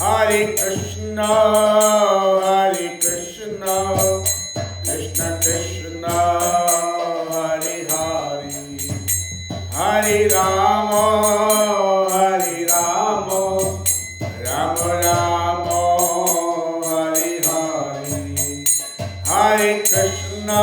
Hare Krishna, Krishna Krishna, Hare Hare, Hare Rama, Rama Rama, Hare Hare, Hare Krishna,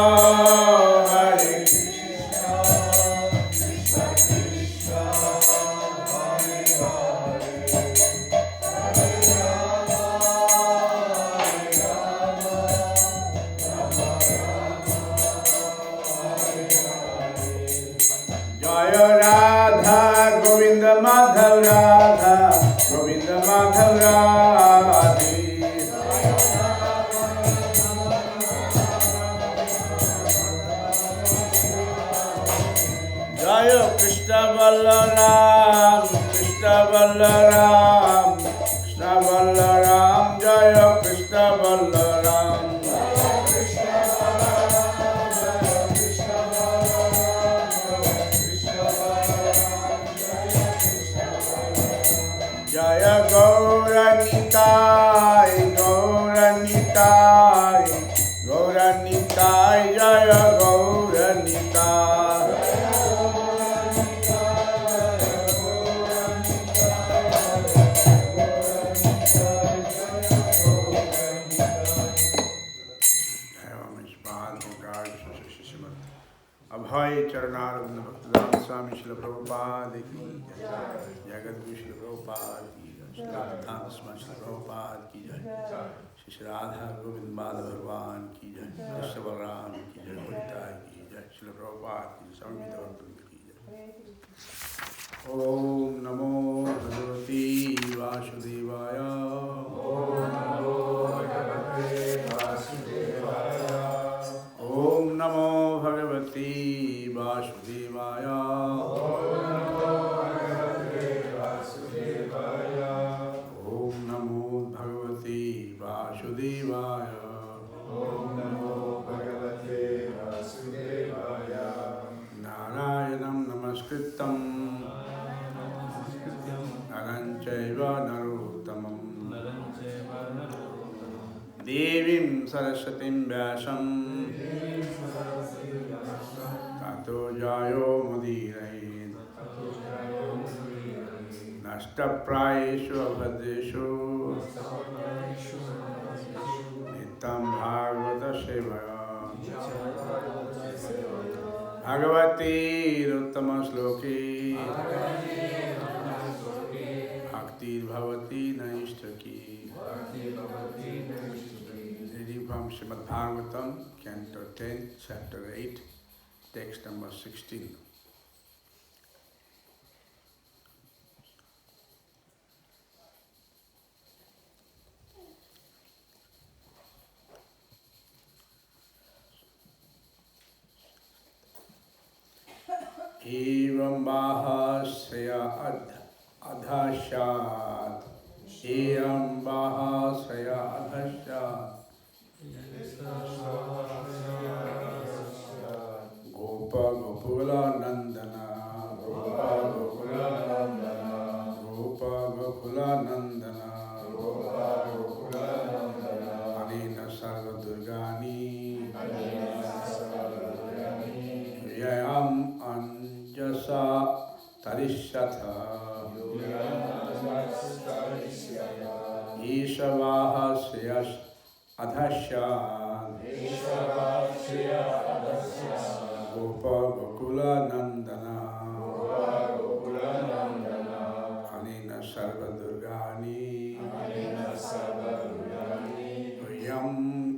Madhav Radha, Govinda Madhav Radhe. Jaya Krishna Balaram, Krishna Balaram, Krishna Balaram, Jaya Krishna Balaram. Jaya Gaura Nitai, Gaura Nitai, Gaura Nitai, Jaya Gaura Nitai. Abhay Charanaranda Bhaktivedanta Swami Srila Prabhupada ki jai, Jagadguru Srila Prabhupada ki jai, Srila Bhaktivedanta Swami Srila Prabhupada ki jai, Shri Radha Govind Madhav Bhagwan ki jai, Krishna Balaram ki jai, Nitai ki jai, Srila Prabhupada ki jai, Swami Bhaktivedanta ki jai. Om Namo Bhagavate Vasudevaya. Om Namo Bhagavate Vasudevaya. Om Namo Bhagavate Vasudevaya. Om Namo Bhagavate Vasudevaya. Om Namo Bhagavate Vasudevaya. Narayanam Namaskritam Naram Chaiva Narottamam Devim Saraswatim Vyasam Tato Jayo Mudirain Nashta Prayeshu Abhadeshu Nitam Bhagavata Sevaya Bhagavati Ruttama Sloki Bhakti Bhavati Naishtaki. Reading from Srimad Bhagavatam, Canto 10, Chapter 8, Text number 16. Evam Bahasya Adhashat. Evam Bahasya Adhashat. Gopa Gopula Nandana, Gopa Gopula Nandana, Gopa Gopula Nandana, Gopa Gopula Nandana, Anina Sarva Durgani, Yayam Anjasa Tarishatha, Ishavahasya Adhashat, Gopa Gokula Nandana, Anina Sarva Durgani, Yam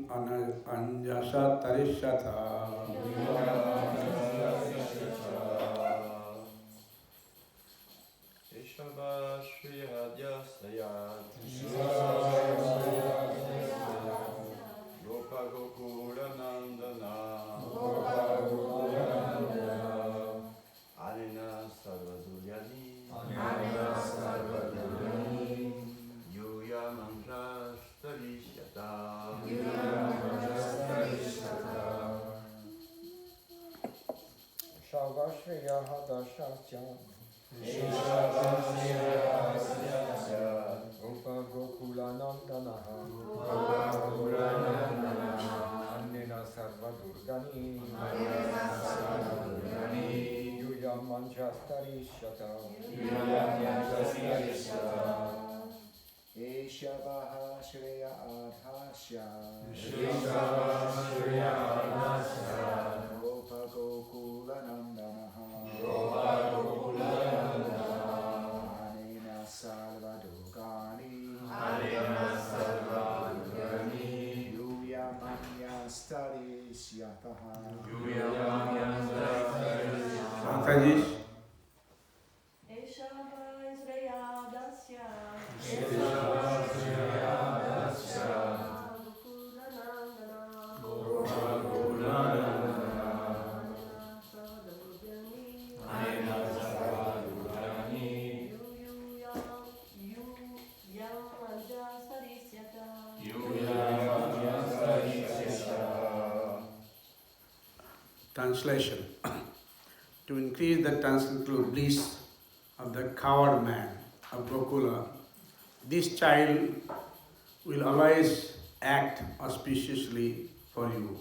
Anjasa Tarishatha. Gopa Gokula Nandana, Anina Sarva Duryani, Yuya Mandrashtarishata, Shavashriya Hadashasya Gopa Gokula Annena Sarva Durgani Yuyam Manjastari Shata Eshabaha Shreya Adhasya Gopa Gokula Nandanaha Anena Sarva Durgani Yuyamanya Staris Yataha Mataji. Translation. To increase the transcendental bliss of the coward man of Gokula, this child will always act auspiciously for you.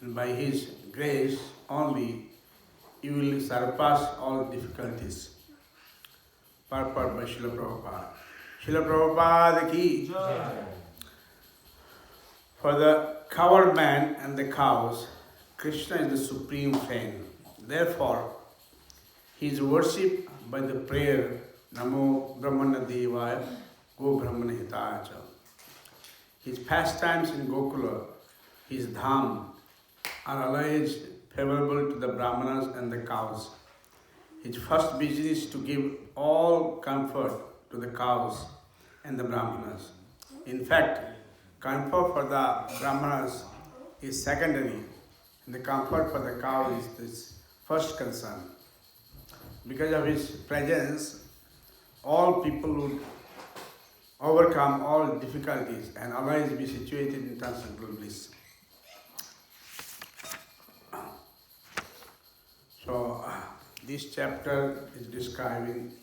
And by his grace only, you will surpass all difficulties. Purport by Srila Prabhupada. Srila Prabhupada ki. For the coward man and the cows, Krishna is the supreme friend. Therefore, he is worshipped by the prayer Namo Brahmana Devaya Go Brahmana Hitacha. His pastimes in Gokula, his dham, are always favorable to the Brahmanas and the cows. His first business is to give all comfort to the cows and the Brahmanas. In fact, comfort for the Brahmanas is secondary, and the comfort for the cow is his first concern. Because of his presence, all people would overcome all difficulties and always be situated in transcendental bliss. So, this chapter is describing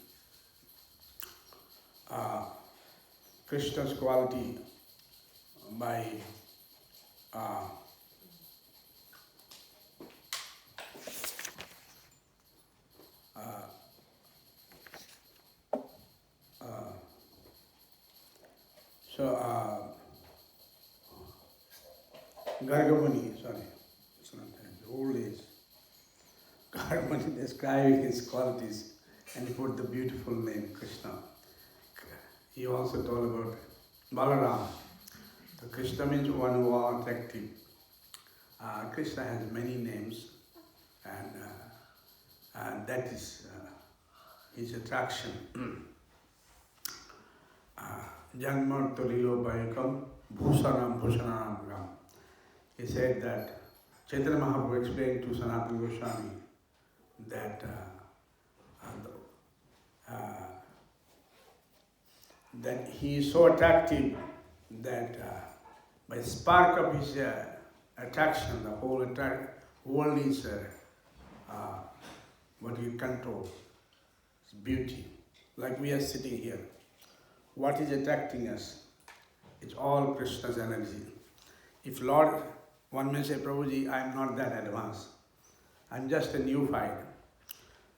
Krishna's quality by Gargamuni, sorry, it's not that, the old age. Gargamuni describing his qualities and he put the beautiful name Krishna. He also told about Balaram. So Krishna means one who are attractive. Krishna has many names and that is his attraction. Janma Tolilo Bayakam Bhusanam Bhushanam Gam. He said that Chaitanya Mahaprabhu explained to Sanatana Goswami that that he is so attractive that by spark of his attraction, the whole world is what he controls, beauty. Like we are sitting here. What is attracting us? It's all Krishna's energy. If Lord, one may say, Prabhuji, I am not that advanced. I am just a neophyte.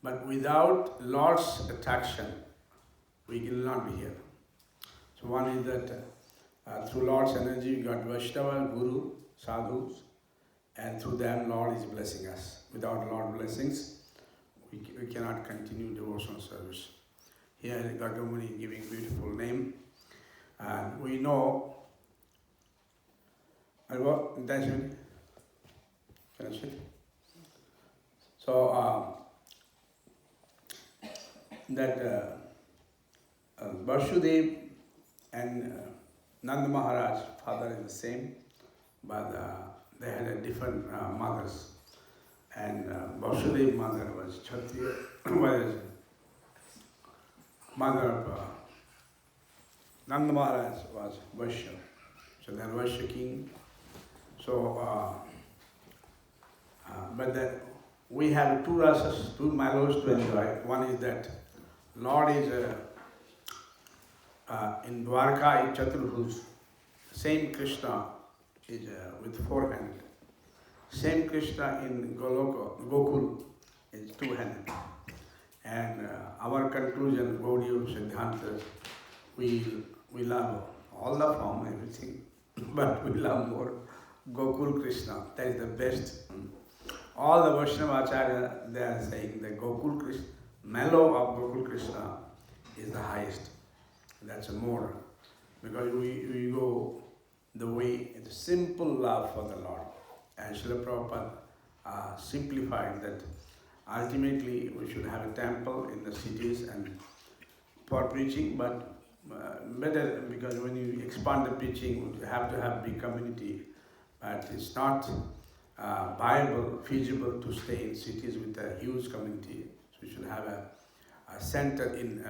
But without Lord's attraction, we will not be here. So one is that through Lord's energy, we got Vaishnava, Guru, Sadhus, and through them Lord is blessing us. Without Lord's blessings, we cannot continue devotional service. Here Gargamuni giving beautiful name. And we know, so that Vasudev and Nanda Maharaj, father is the same, but they had different mothers. And Vasudev's mother was Kshatriya, whereas mother of Nanda Maharaj was Vaishya. So they are Vaishya king. So, but we have two rasas, two malos to enjoy. One is that Lord is in Dwarka is Chaturabhuj, same Krishna is with 4 hands. Same Krishna in Gokul is 2 hands. And our conclusion, Gaudiya Siddhanta, we love all the form, everything, but we love more Gokul Krishna. That is the best. All the Vaishnava Acharya, they are saying that Gokul Krishna, mellow of Gokul Krishna is the highest. That's more. Because we go the way, it's simple love for the Lord. And Srila Prabhupada simplified that ultimately we should have a temple in the cities and for preaching, but better, because when you expand the preaching, you have to have big community. But it's not viable, feasible to stay in cities with a huge community. So we should have a center in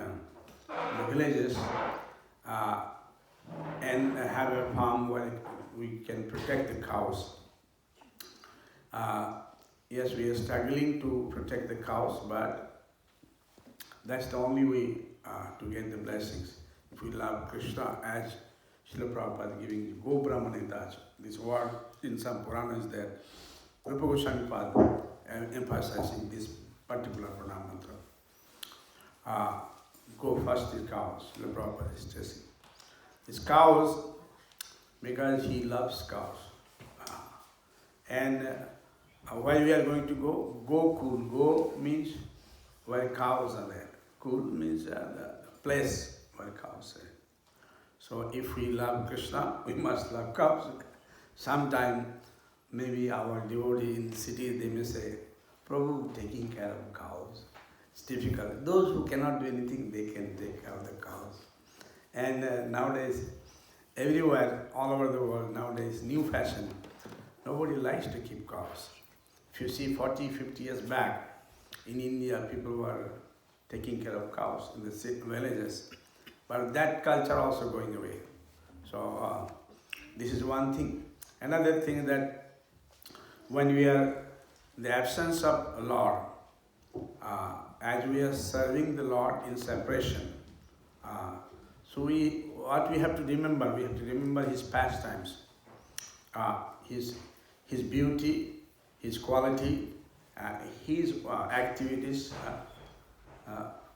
the villages and have a farm where we can protect the cows. Yes, we are struggling to protect the cows, but that's the only way to get the blessings. If we love Krishna, as Srila Prabhupada giving Go Brahmanitaja, this word in some Puranas there, Rupa Goswami Pada emphasizing this particular pranam mantra. Go first is cows, Srila Prabhupada is stressing. It's cows because he loves cows. And where we are going to go? Go cool. Go means where cows are there. Cool means the place where cows are. So if we love Krishna, we must love cows. Sometime maybe our devotee in the city, they may say, Prabhu, taking care of cows, it's difficult. Those who cannot do anything, they can take care of the cows. And nowadays, everywhere, all over the world, nowadays, new fashion. Nobody likes to keep cows. If you see 40, 50 years back, in India, people were taking care of cows in the villages. But that culture also going away. So this is one thing. Another thing that when we are in the absence of Lord, as we are serving the Lord in separation, so what we have to remember His pastimes, His beauty, His quality, His activities,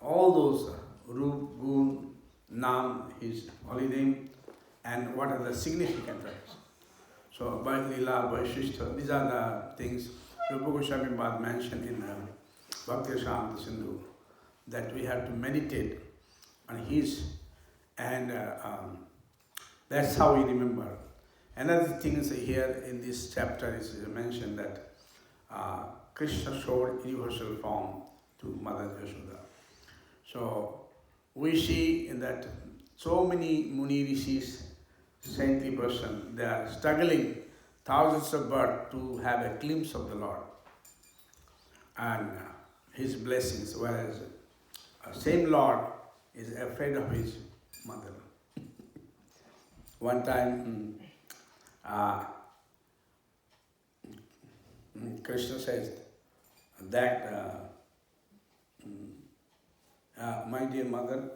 all those Rup, Gun, Nam, His holy name, and what are the significant things. So, by Lila, by Shishta, these are the things Rupa Goswami Bad mentioned in Bhakti Shamata Sindhu, that we have to meditate on His, and that's how we remember. Another thing is here in this chapter is mentioned that Krishna showed universal form to Mother Yashoda. So we see in that so many Muni Rishis, saintly person, they are struggling thousands of births to have a glimpse of the Lord and His blessings, whereas same Lord is afraid of His mother. One time, Krishna says that, my dear mother,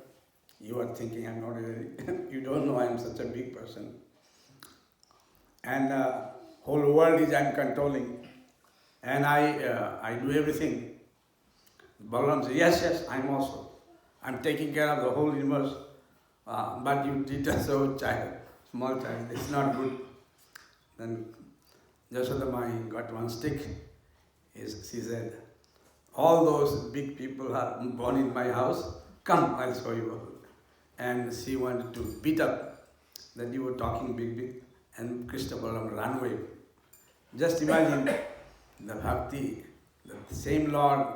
you are thinking I'm not very, you don't know I'm such a big person. And whole world is I'm controlling. And I do everything. Balaram says, yes, I'm also. I'm taking care of the whole universe. But you treat us as a child, small child. It's not good. Then Yashoda Mai got one stick. She said, all those big people are born in my house. Come, I'll show you. And she wanted to beat up that you were talking big. And Krishna Balaram ran away. Just imagine the bhakti, the same Lord,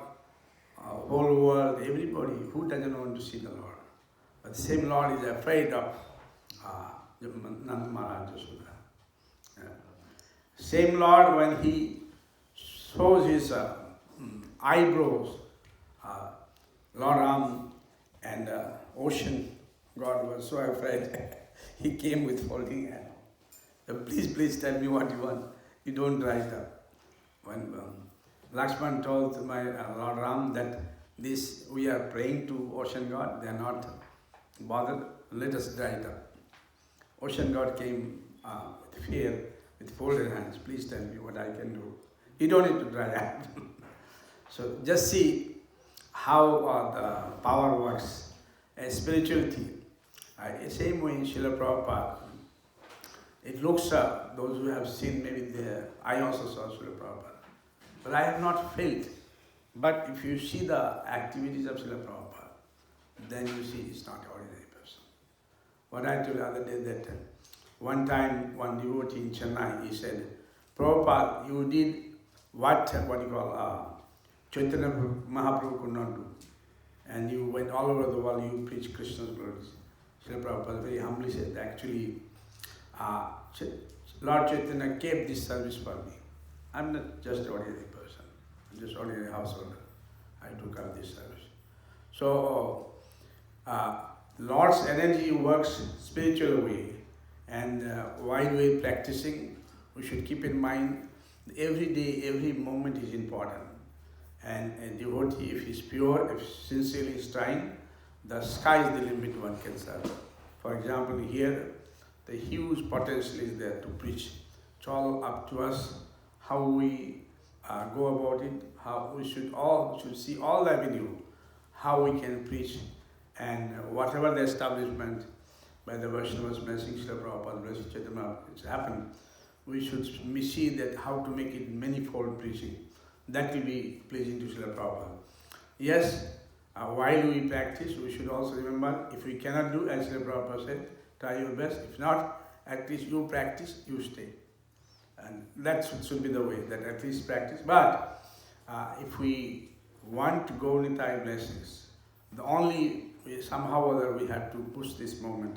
whole world, everybody, who doesn't want to see the Lord? But the same Lord is afraid of Nanda Maharaj Yashoda. Same Lord, when He shows His eyebrows, Lord Ram and ocean God was so afraid, He came with folding hand. Please tell me what you want. You don't write up. When Lakshman told my Lord Ram that this we are praying to ocean God, they are not bothered, let us dry it up. Ocean God came with fear, with folded hands. Please tell me what I can do. You don't need to try that. So just see how the power works. Spirituality, same way in Srila Prabhupada. It looks, those who have seen, maybe I also saw Srila Prabhupada, but I have not felt. But if you see the activities of Srila Prabhupada, then you see it's not an ordinary person. What I told the other day, that one time one devotee in Chennai, he said, Prabhupada, you did what you call, Chaitanya Mahaprabhu could not do. And you went all over the world, you preached Krishna's glories. Srila Prabhupada very humbly said, actually, Lord Chaitanya kept this service for me. I'm not just an ordinary person. I'm just an ordinary householder. I took up this service. So, Lord's energy works spiritual way, and while we're practicing, we should keep in mind every day, every moment is important. And a devotee, if he's pure, if sincerely is trying, the sky is the limit one can serve. For example, here, the huge potential is there to preach. It's all up to us how we go about it, how we should see all the avenue, how we can preach, and whatever the establishment by the Vaishnavas, blessing Srila Prabhupada, blessing Chaitanya, it's happened, we should see that how to make it manifold preaching. That will be pleasing to Srila Prabhupada. Yes, while we practice, we should also remember, if we cannot do, as Srila Prabhupada said, try your best. If not, at least you practice, you stay. And that should be the way, that at least practice. But if we want to go Nitai blessings, somehow or other we have to push this moment.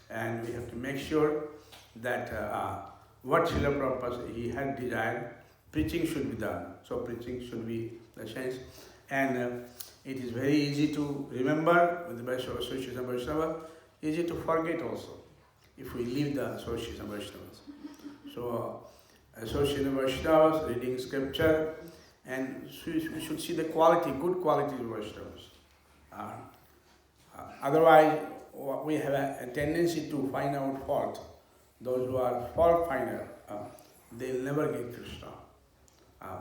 And we have to make sure that what Srila Prabhupada said, he had desired, preaching should be done. So preaching should be the chance. And it is very easy to remember with the association of Vaishnava, easy to forget also, if we leave the association of Vaishnavas. So association of Vaishnavas, reading scripture, and we should see the quality, good quality of Vaishnavas. Otherwise, we have a tendency to find out fault. Those who are fault finder, they'll never get Krishna.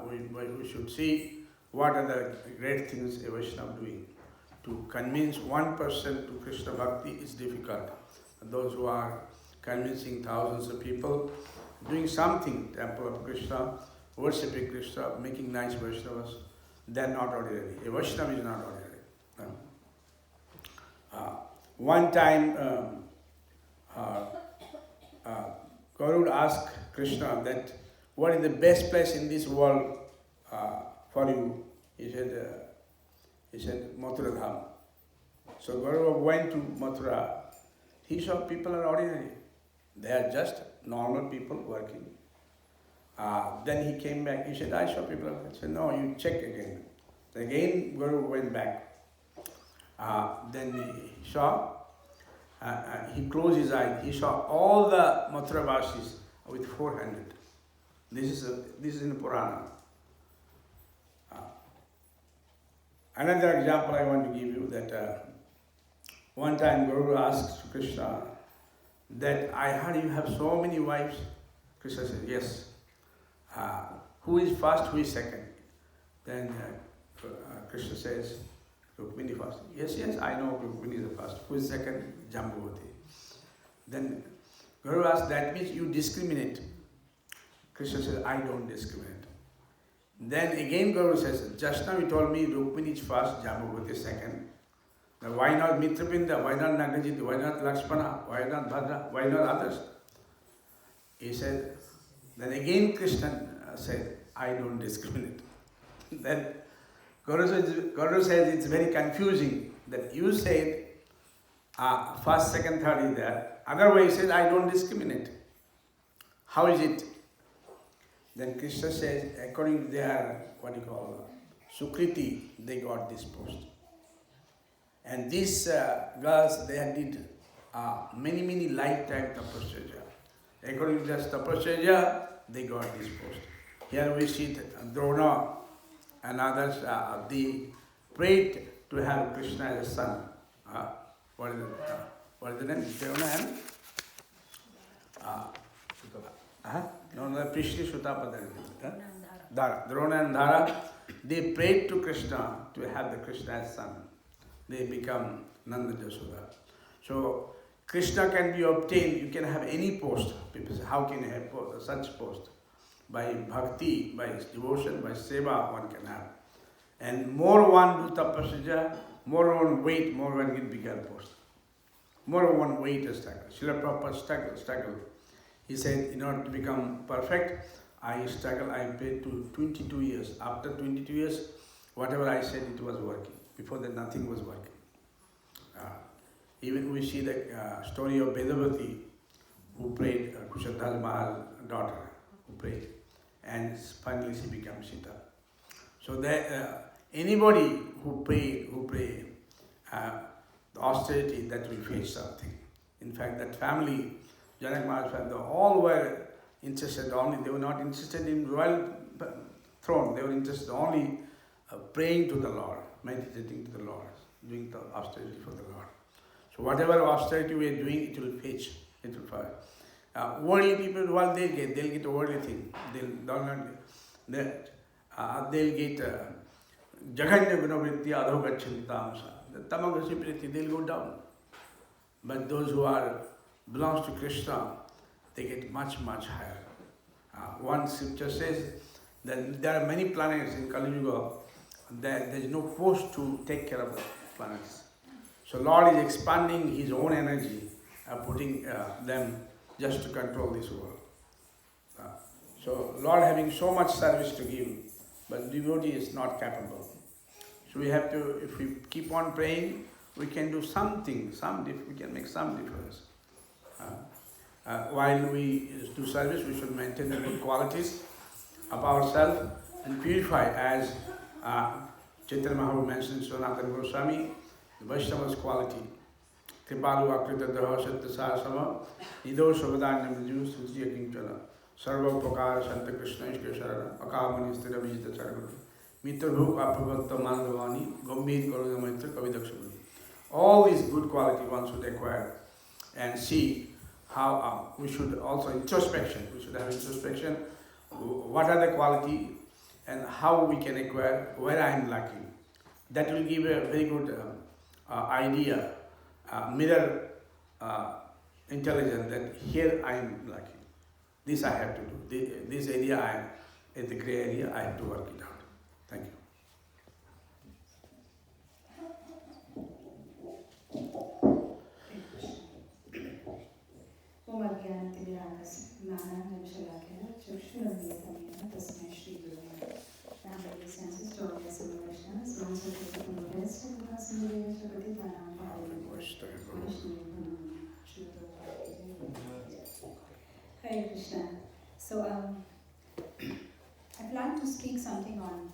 We should see what are the great things a Vaishnava doing. To convince one person to Krishna Bhakti is difficult. Those who are convincing thousands of people, doing something, temple of Krishna, worshipping Krishna, making nice Vaishnavas, they are not ordinary. A Vaishnava is not ordinary. One time, Garuda asked Krishna that, what is the best place in this world for you? He said, Mathura Dham. So Garuda went to Mathura. He saw people are ordinary. They are just normal people working. Then he came back. He said, I saw people. He said, no, you check again. Again, Garuda went back. Then he saw, he closed his eyes. He saw all the Mathura Vasis with 400. This is in the Purana. Another example I want to give you, that one time Guru asked Krishna that, I heard you have so many wives. Krishna said, yes. Who is first, who is second? Then Krishna says, Rukmini first. Yes, I know Rukmini is the first. Who is second? Jambavati. Then Guru asked, that means you discriminate. Krishna says, I don't discriminate. Then again Guru says, just now you told me Rukmini is first, Jambavati is second. Now why not Mitrapinda, why not Nagajiti, why not Lakshmana, why not Bhadra, why not others? He said, then again Krishna said, I don't discriminate. Then Guru says it's very confusing that you said first, second, third is there. Otherwise he says, I don't discriminate. How is it? Then Krishna says, according to their, Sukriti, they got this post. And these girls, they did many lifetime tapasya. According to their tapasya, they got this post. Here we see Drona and others, they prayed to have Krishna as a son. What is the name? Drona and Prishni Sutapadar, Dhara, Drona and Dhara, they prayed to Krishna to have the Krishna as son. They become Nanda Jasoda. So Krishna can be obtained, you can have any post. People say, how can you have such post? By bhakti, by devotion, by seva, one can have. And more one do tapasya, more one wait, more one get bigger post. More one wait a struggle. Srila Prabhupada struggle. He said, in order to become perfect, I struggle, I paid to 22 years. After 22 years, whatever I said, it was working. Before that, nothing was working. Even we see the story of Vedavati, who prayed, Kushaddhas Mahar's daughter, who prayed, and finally she becomes Sita. So that anybody who pray, the austerity, that will face something. In fact, that family, Janak Maharaj's family, all were interested only, they were not interested in royal throne, they were interested only praying to the Lord, meditating to the Lord, doing the austerity for the Lord. So whatever austerity we are doing, it will fetch, it will fire. Worldly people, what they'll get a worldly thing. They'll get Jaganya Gunavritti Adhogachanti Tamasa. The Tamagasipriti, they'll go down. But those who belongs to Krishna, they get much, much higher. One scripture says that there are many planets in Kali Yuga, there is no force to take care of the planets. So Lord is expanding His own energy, putting them just to control this world. So Lord having so much service to give, but devotee is not capable. So we have to, if we keep on praying, we can do something, we can make some difference. While we do service, we should maintain the good qualities of ourselves and purify, as Chaitanya Mahaprabhu mentioned, Sanatana Goswami, the Vaishnava's quality. Kripalu Akrita Daha Satya Sasama, Nido Shabadanya Miju Sujya Kinchana, Sarva Pakara Santa Krishna Ishkeshara, Akamani Stira Vijita Sarguru, Mitrabhu Apavatta Mandavani, Gambhir Karuna Maitra Kavidakshamani. All these good qualities one should acquire and see how we should also introspection. We should have introspection. What are the qualities and how we can acquire, where I am lacking. That will give a very good idea, mirror intelligence that here I am lacking. This I have to do. This area I am, in the grey area, I have to work it out. Thank you. Hare Krishna. So I plan to speak something on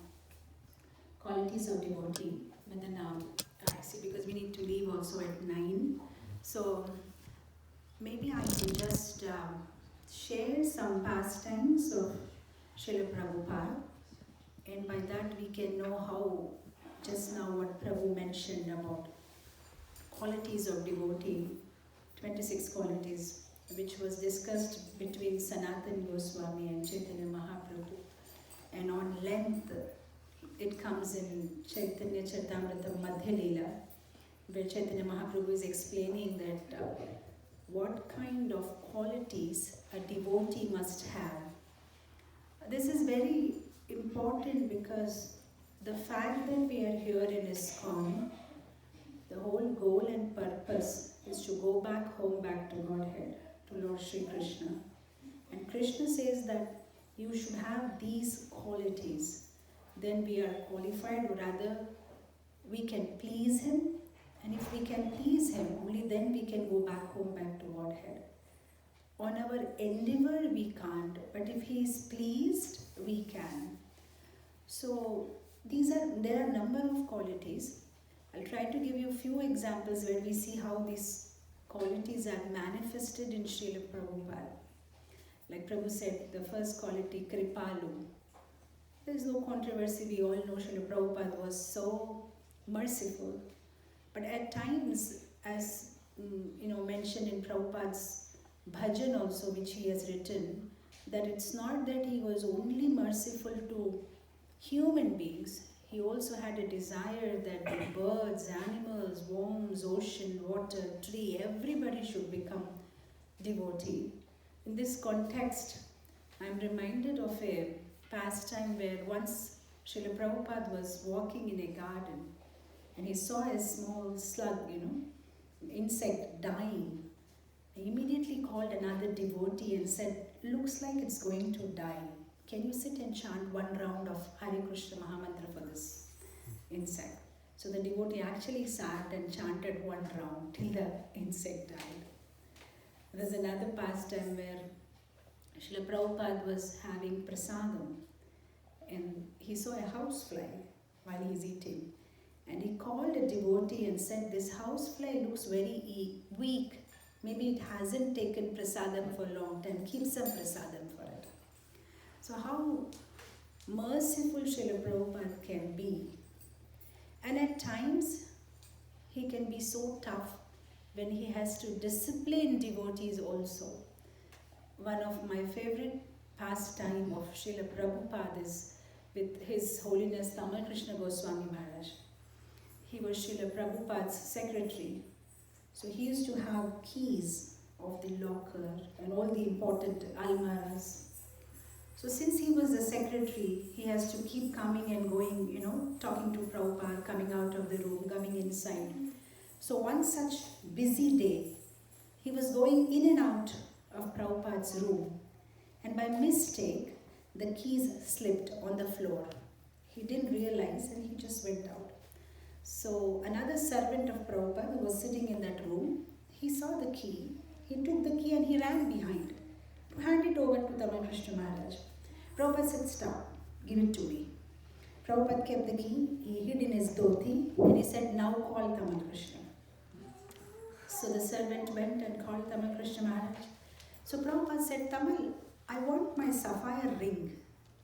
qualities of devotee, but then I see, because we need to leave also at 9. So maybe I can just share some pastimes of Srila Prabhupada, and by that we can know how, just now what Prabhu mentioned about qualities of devotee, 26 qualities, which was discussed between Sanatana Goswami and Chaitanya Mahaprabhu. And on length, it comes in Chaitanya Charitamrita Madhya Leela, where Chaitanya Mahaprabhu is explaining that what kind of qualities a devotee must have. This is very important because the fact that we are here in ISKCON, the whole goal and purpose is to go back home, back to Godhead, to Lord Sri Krishna. And Krishna says that you should have these qualities. Then we are qualified, or rather, we can please Him. And if we can please Him, only then we can go back home, back to Godhead. On our endeavor, we can't. But if He is pleased, we can. So there are a number of qualities. I'll try to give you a few examples where we see how these qualities are manifested in Srila Prabhupada. Like Prabhu said, the first quality, Kripalu. There is no controversy. We all know Srila Prabhupada was so merciful. But at times, as mentioned in Prabhupada's bhajan also, which he has written, that it's not that he was only merciful to human beings, he also had a desire that the birds, animals, worms, ocean, water, tree, everybody should become devotee. In this context, I'm reminded of a pastime where once Srila Prabhupada was walking in a garden and he saw a small slug, insect dying. He immediately called another devotee and said, "Looks like it's going to die. Can you sit and chant one round of Hare Krishna Mahamantra for this insect?" So the devotee actually sat and chanted one round till the insect died. There's another pastime where Srila Prabhupada was having prasadam and he saw a housefly while he's eating. And he called a devotee and said, "This housefly looks very weak. Maybe it hasn't taken prasadam for a long time. Keep some prasadam for it." So how merciful Srila Prabhupada can be. And at times, he can be so tough when he has to discipline devotees also. One of my favorite pastime of Srila Prabhupada is with His Holiness Tamal Krishna Goswami Maharaj. He was Srila Prabhupada's secretary. So he used to have keys of the locker and all the important almaras. So since he was the secretary, he has to keep coming and going, talking to Prabhupada, coming out of the room, coming inside. So one such busy day, he was going in and out of Prabhupada's room. And by mistake, the keys slipped on the floor. He didn't realize and he just went out. So another servant of Prabhupada who was sitting in that room, he saw the key. He took the key and he ran behind to hand it over to Tamal Krishna Maharaj. Prabhupada said, "Stop, give it to me." Prabhupada kept the key, he hid in his dhoti and he said, "Now call Tamal Krishna." So the servant went and called Tamal Krishna Maharaj. So Prabhupada said, "Tamal, I want my sapphire ring.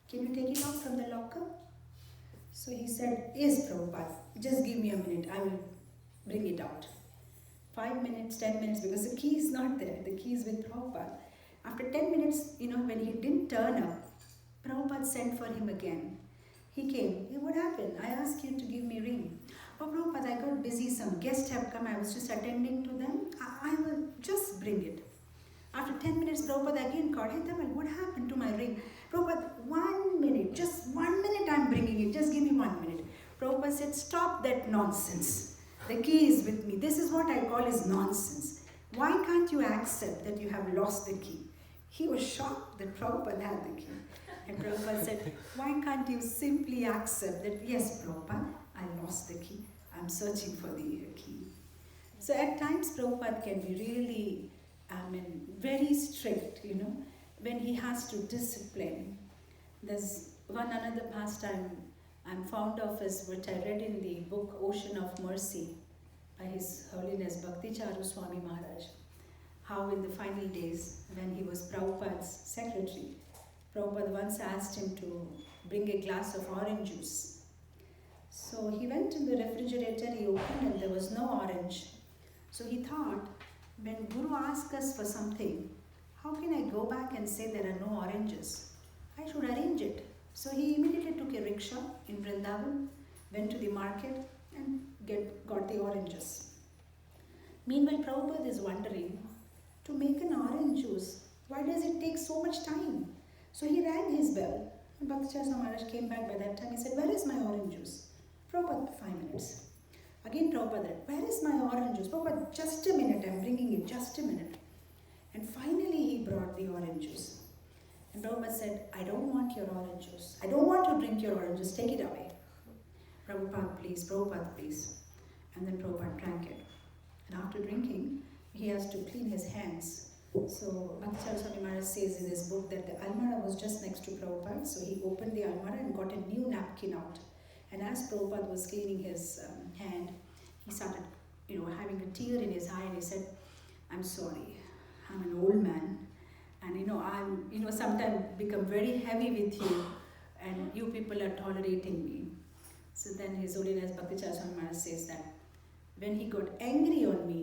Can you take it out from the locker?" So he said, "Yes, Prabhupada, just give me a minute, I will bring it out." 5 minutes, 10 minutes, because the key is not there, the key is with Prabhupada. After 10 minutes, when he didn't turn up, Prabhupada sent for him again. He came, "Hey, what happened? I asked you to give me ring." "Oh, Prabhupada, I got busy, some guests have come, I was just attending to them. I will just bring it." After 10 minutes, Prabhupada again called, "Hey, Tamal, what happened to my ring?" "Prabhupada, 1 minute, just 1 minute I'm bringing it, just give me 1 minute." Prabhupada said, "Stop that nonsense. The key is with me. This is what I call is nonsense. Why can't you accept that you have lost the key?" He was shocked that Prabhupada had the key. And Prabhupada said, "Why can't you simply accept that, yes, Prabhupada, I lost the key. I'm searching for the key." So at times Prabhupada can be really, very strict, when he has to discipline. There's another pastime I'm fond of is what I read in the book Ocean of Mercy by His Holiness Bhakti Charu Swami Maharaj. How in the final days, when he was Prabhupada's secretary, Prabhupada once asked him to bring a glass of orange juice. So he went in the refrigerator, he opened and there was no orange. So he thought, when Guru asks us for something, how can I go back and say there are no oranges? I should arrange it. So he immediately took a rickshaw in Vrindavan, went to the market and got the oranges. Meanwhile, Prabhupada is wondering, to make an orange juice, why does it take so much time? So he rang his bell. And Bhakti Charu Maharaj came back by that time. He said, "Where is my orange juice?" Prabhupada, 5 minutes. Again Prabhupada, "Where is my orange juice?" Prabhupada, "Just a minute, I'm bringing it, just a minute." And finally he brought the orange juice. And Prabhupada said, "I don't want your orange juice. I don't want to drink your orange juice, take it away." Prabhupada, please. And then Prabhupada drank it. And after drinking, he has to clean his hands. So Bhakti Charu Swami Maharaj says in his book that the almara was just next to Prabhupada. So he opened the almara and got a new napkin out. And as Prabhupada was cleaning his hand, he started, having a tear in his eye and he said, "I'm sorry, I'm an old man. And I'm, sometimes become very heavy with you and you people are tolerating me." So then His Holiness Bhakti Charu Swami Maharaj says that when he got angry on me,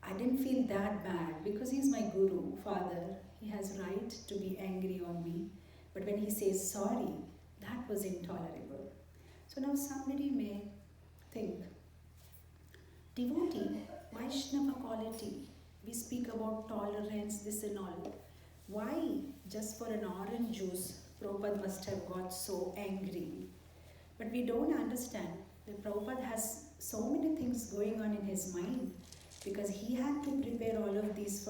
I didn't feel that bad because he's my guru, father. He has right to be angry on me. But when he says sorry, that was intolerable. So now somebody may think, devotee, Vaishnava quality, we speak about tolerance, this and all. Why just for an orange juice, Prabhupada must have got so angry? But we don't understand that Prabhupada has so many things going on in his mind because he had to prepare all of these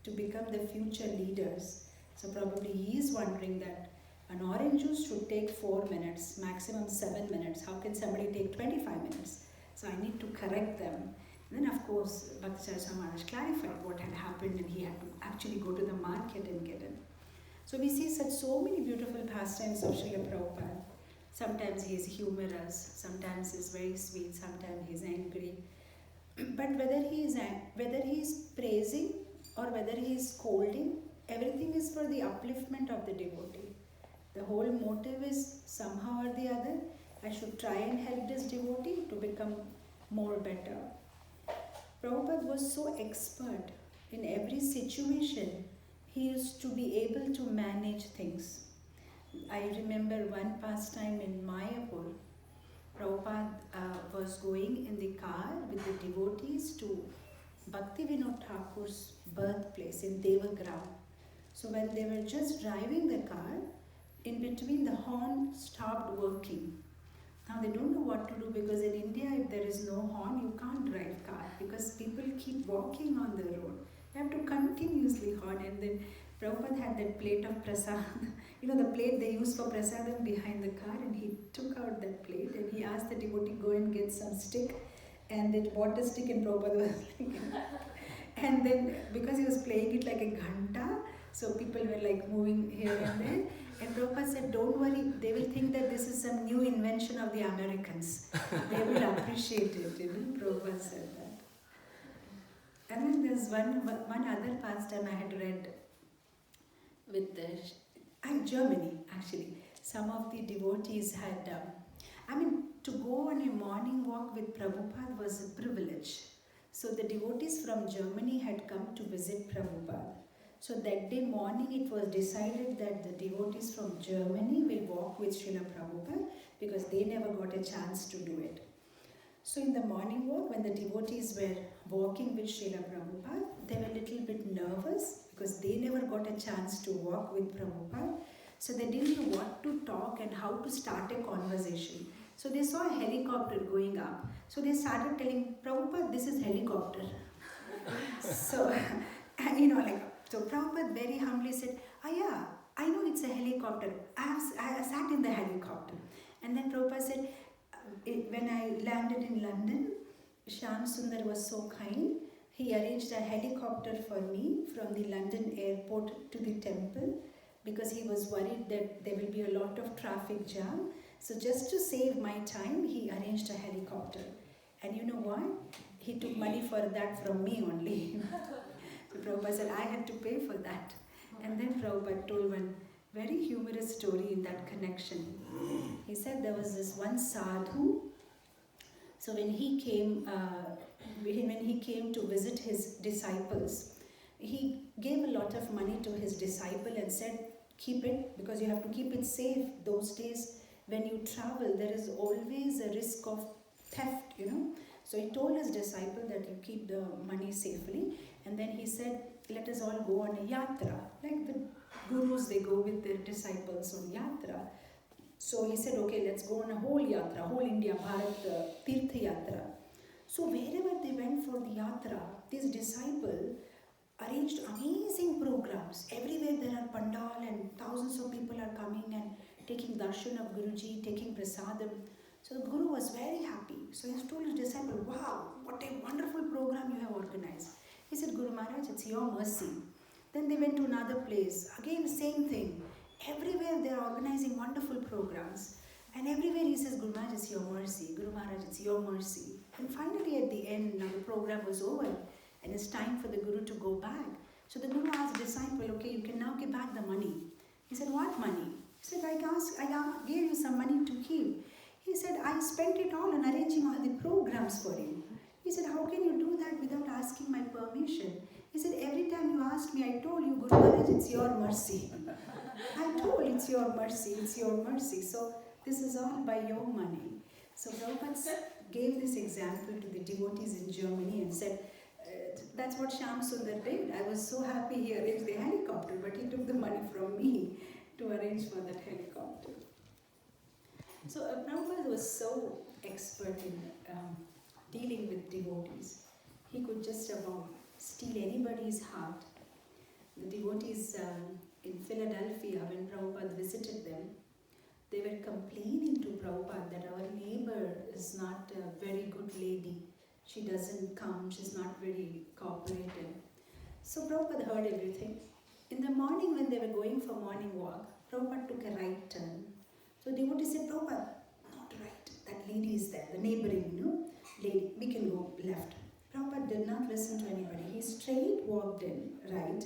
to become the future leaders. So probably he is wondering that an orange juice should take 4 minutes, maximum 7 minutes. How can somebody take 25 minutes? So I need to correct them. And then of course, Bhaktacharya Maharaj clarified what had happened and he had to actually go to the market and get it. So we see so many beautiful pastimes of Srila Prabhupada. Sometimes he is humorous, sometimes he is very sweet, sometimes he is angry. But whether he is praising or whether he is scolding, everything is for the upliftment of the devotee. The whole motive is somehow or the other, I should try and help this devotee to become more better. Prabhupada was so expert in every situation, he used to be able to manage things. I remember one pastime in Mayapur. Prabhupada was going in the car with the devotees to Bhakti Vinod Thakur's birthplace in Devagram. So when they were just driving the car, in between the horn stopped working. Now they don't know what to do because in India if there is no horn you can't drive car because people keep walking on the road. You have to continuously horn, and then Prabhupada had that plate of prasad, the plate they use for prasadam behind the car, and he took out that plate and he asked the devotee go and get some stick, and that water stick, and Prabhupada was like, and then because he was playing it like a ghanta, so people were like moving here and there. And Prabhupada said, don't worry, they will think that this is some new invention of the Americans. They will appreciate it, Prabhupada said that. And then there's one other pastime I had read with Germany actually. Some of the devotees had, to go on a morning walk with Prabhupada was a privilege. So the devotees from Germany had come to visit Prabhupada. So that day morning it was decided that the devotees from Germany will walk with Srila Prabhupada because they never got a chance to do it. So in the morning walk, when the devotees were walking with Srila Prabhupada, they were a little bit nervous because they never got a chance to walk with Prabhupada. So they didn't know what to talk and how to start a conversation. So they saw a helicopter going up. So they started telling Prabhupada, this is helicopter. So, so Prabhupada very humbly said, yeah, I know it's a helicopter. I sat in the helicopter. And then Prabhupada said, when I landed in London, Shyam Sundar was so kind. He arranged a helicopter for me from the London airport to the temple because he was worried that there will be a lot of traffic jam. So just to save my time, he arranged a helicopter. And you know why? He took money for that from me only. So Prabhupada said, I had to pay for that. And then Prabhupada told one very humorous story in that connection. He said there was this one sadhu. So when he came to visit his disciples, he gave a lot of money to his disciple and said, keep it because you have to keep it safe. Those days when you travel, there is always a risk of theft, So he told his disciple that you keep the money safely. And then he said, let us all go on a yatra. Like the gurus, they go with their disciples on yatra. So he said, okay, let's go on a whole yatra, whole India, Bharat, Tirtha Yatra. So wherever they went for the yatra, these disciples arranged amazing programs. Everywhere there are pandal and thousands of people are coming and taking darshan of Guruji, taking prasadam. So the Guru was very happy. So he told his disciple, wow, what a wonderful program you have organized. He said, Guru Maharaj, it's your mercy. Then they went to another place. Again, same thing. Everywhere they are organizing wonderful programs. And everywhere he says, Guru Maharaj, it's your mercy. Guru Maharaj, it's your mercy. And finally at the end, now the program was over. And it's time for the Guru to go back. So the Guru asked the disciple, okay, you can now give back the money. He said, what money? He said, I gave you some money to keep. He said, I spent it all on arranging all the programs for you. He said, how can you do that without asking my permission? He said, every time you asked me, I told you, Guru Maharaj, it's your mercy. I told it's your mercy, it's your mercy. So this is all by your money. So Prabhupada gave this example to the devotees in Germany and said, that's what Shyam Sundar did. I was so happy he arranged the helicopter, but he took the money from me to arrange for that helicopter. So Prabhupada was so expert in dealing with devotees. He could just about steal anybody's heart. The devotees in Philadelphia, when Prabhupada visited them, they were complaining to Prabhupada that our neighbor is not a very good lady. She doesn't come, she's not very cooperative. So Prabhupada heard everything. In the morning when they were going for morning walk, Prabhupada took a right turn. So devotees said, Prabhupada, not right, that lady is there, the neighboring lady, we can go left. Prabhupada did not listen to anybody. He straight walked in right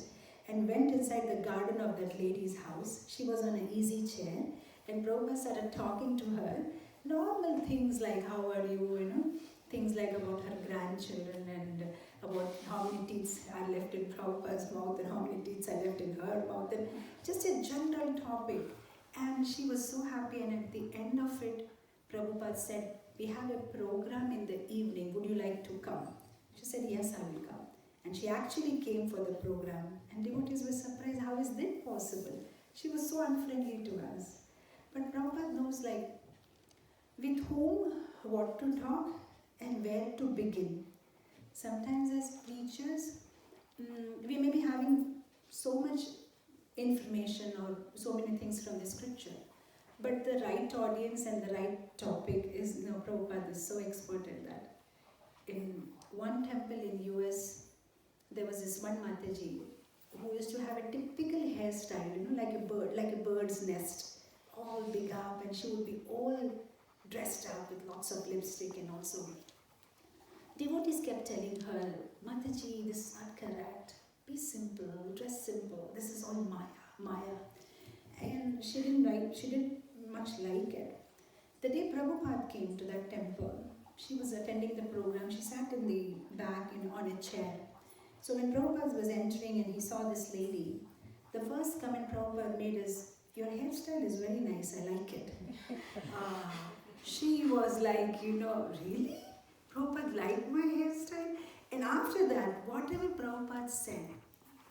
and went inside the garden of that lady's house. She was on an easy chair and Prabhupada started talking to her. Normal things like how are you, things like about her grandchildren and about how many teeth are left in Prabhupada's mouth and how many teeth are left in her mouth, and just a general topic. And she was so happy, and at the end of it, Prabhupada said, we have a program in the evening, would you like to come? She said, yes, I will come. And she actually came for the program, and devotees were surprised, how is that possible? She was so unfriendly to us. But Prabhupada knows with whom, what to talk, and where to begin. Sometimes as preachers, we may be having so much information or so many things from the scripture, but the right audience and the right topic is, Prabhupada is so expert at that. In one temple in US, there was this one Mataji who used to have a typical hairstyle, like a bird's nest, all big up, and she would be all dressed up with lots of lipstick, and also devotees kept telling her, Mataji, this is not correct. Be simple, dress simple. This is all Maya. And she didn't much like it. The day Prabhupada came to that temple, she was attending the program. She sat in the back on a chair. So when Prabhupada was entering and he saw this lady, the first comment Prabhupada made is, your hairstyle is very nice, I like it. She was like, really? Prabhupada liked my hairstyle? And after that, whatever Prabhupada said,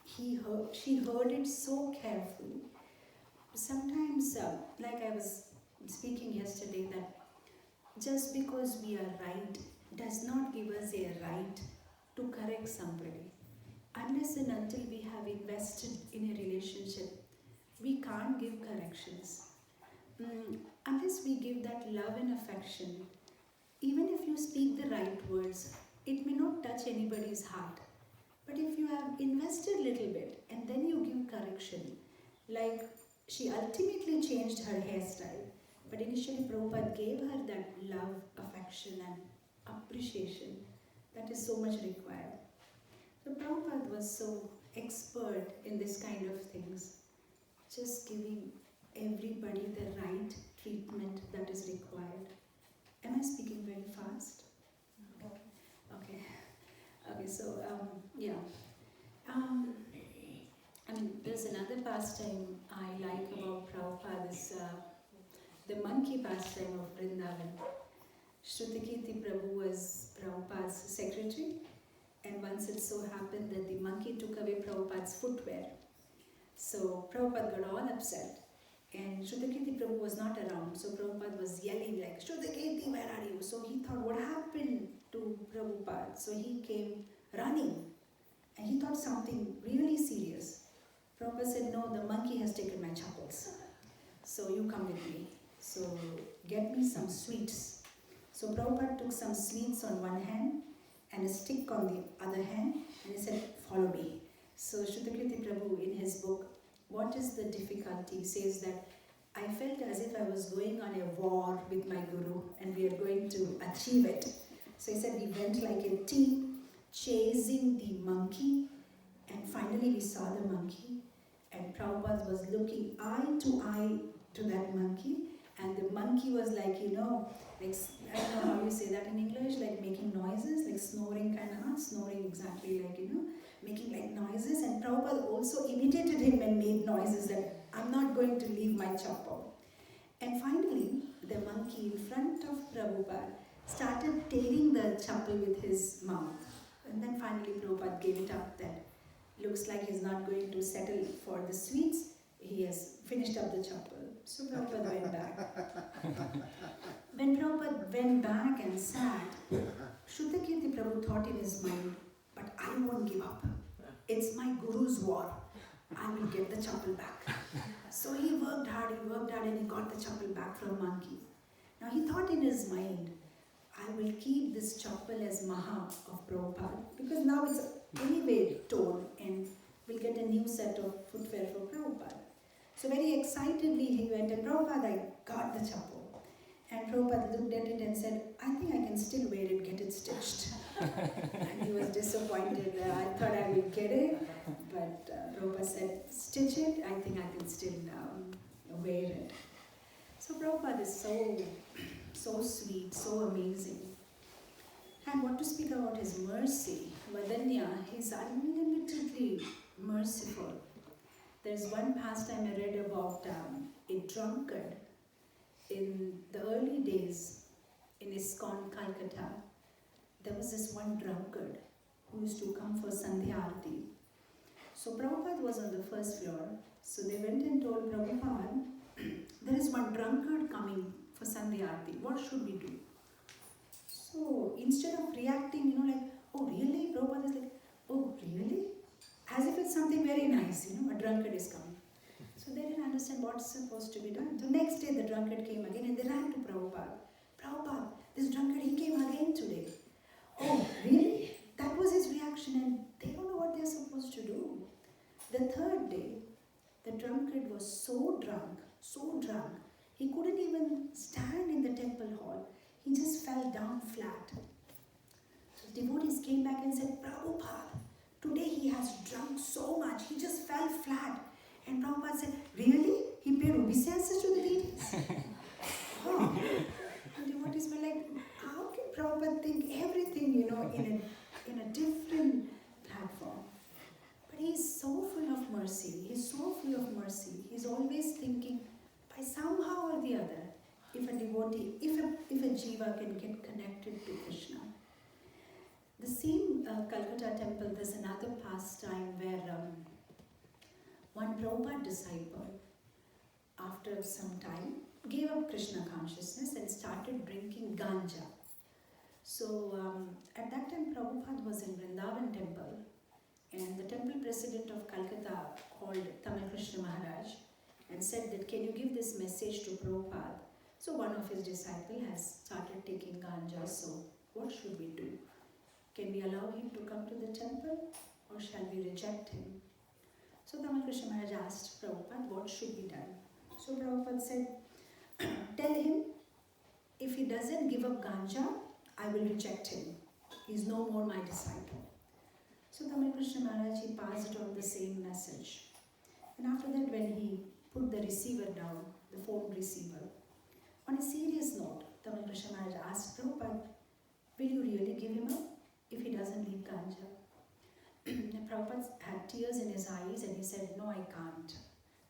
she heard it so carefully. Sometimes, like I was speaking yesterday, that just because we are right does not give us a right to correct somebody. Unless and until we have invested in a relationship, we can't give corrections. Unless we give that love and affection, even if you speak the right words, it may not touch anybody's heart. But if you have invested a little bit and then you give correction, like she ultimately changed her hairstyle, but initially Prabhupada gave her that love, affection and appreciation that is so much required. So Prabhupada was so expert in this kind of things, just giving everybody the right treatment that is required. Am I speaking very fast? Okay. Okay, so, there's another pastime I like about Prabhupada, is the monkey pastime of Vrindavan. Shrutikirti Prabhu was Prabhupada's secretary, and once it so happened that the monkey took away Prabhupada's footwear. So Prabhupada got all upset. And Shrutikirti Prabhu was not around, so Prabhupada was yelling like, Shrutikirti, where are you? So he thought, what happened to Prabhupada? So he came running, and he thought something really serious. Prabhupada said, no, the monkey has taken my chappals. So you come with me. So get me some sweets. So Prabhupada took some sweets on one hand and a stick on the other hand, and he said, follow me. So Shrutikirti Prabhu, in his book, What is the Difficulty, says that I felt as if I was going on a war with my guru and we are going to achieve it. So he said we went like a team chasing the monkey, and finally we saw the monkey, and Prabhupada was looking eye to eye to that monkey, And the monkey was like, you know, like, I don't know how you say that in English, like making noises, like snoring kind of, not snoring exactly, like, you know, making like noises. And Prabhupada also imitated him and made noises that I'm not going to leave my chapel. And finally, the monkey in front of Prabhupada started tearing the chapel with his mouth. And then finally Prabhupada gave it up that looks like he's not going to settle for the sweets. He has finished up the chapel. So Prabhupada went back. When Prabhupada went back and sat, Shuddhakirti Prabhu thought in his mind, but I won't give up. It's my Guru's war. I will get the chapel back. So he worked hard and he got the chapel back from monkey. Now he thought in his mind, I will keep this chapel as Maha of Prabhupada because now it's anyway torn and we'll get a new set of footwear for Prabhupada. So very excitedly he went and Prabhupada, I got the chapel. And Prabhupada looked at it and said, I think I can still wear it, get it stitched. And he was disappointed. I thought I would get it, but Prabhupada said, stitch it, I think I can still wear it. So Prabhupada is so sweet, so amazing. And what to speak about his mercy, Vadanya, he's unlimitedly merciful. There's one pastime I read about a drunkard in the early days in ISKCON, Calcutta. There was this one drunkard who used to come for Sandhya Arati. So Prabhupada was on the first floor. So they went and told Prabhupada, there is one drunkard coming for Sandhya Arati. What should we do? So instead of reacting, you know, like, oh really? Prabhupada is like, oh really? As if it's something very nice, you know, a drunkard is coming. So they didn't understand what's supposed to be done. The next day the drunkard came again and they ran to Prabhupada. Prabhupada, this drunkard, he came again today. Oh, really? That was his reaction and they don't know what they're supposed to do. The third day, the drunkard was so drunk, he couldn't even stand in the temple hall. He just fell down flat. So devotees came back and said, Prabhupada, today he has drunk so much, he just fell flat. And Prabhupada said, really? He paid obeisances to the deities? Oh. And devotees were like, how can Prabhupada think everything, you know, in a different platform? But he's so full of mercy. He's so full of mercy. He's always thinking, by somehow or the other, if a devotee, if a jiva can get connected to Krishna. The same Calcutta temple, there's another pastime where one Prabhupada disciple, after some time, gave up Krishna consciousness and started drinking ganja. So at that time Prabhupada was in Vrindavan temple and the temple president of Calcutta called Tamil Krishna Maharaj and said that can you give this message to Prabhupada? So one of his disciples has started taking ganja, so what should we do? Can we allow him to come to the temple or shall we reject him? So Tamil Krishna Maharaj asked Prabhupada what should be done. So Prabhupada said, tell him if he doesn't give up ganja, I will reject him. He is no more my disciple. So Tamil Krishna Maharaj, he passed on the same message. And after that, when he put the receiver down, the phone receiver, on a serious note, Tamil Krishna Maharaj asked Prabhupada, will you really give him up if he doesn't leave ganja? And Prabhupada had tears in his eyes and he said, no, I can't.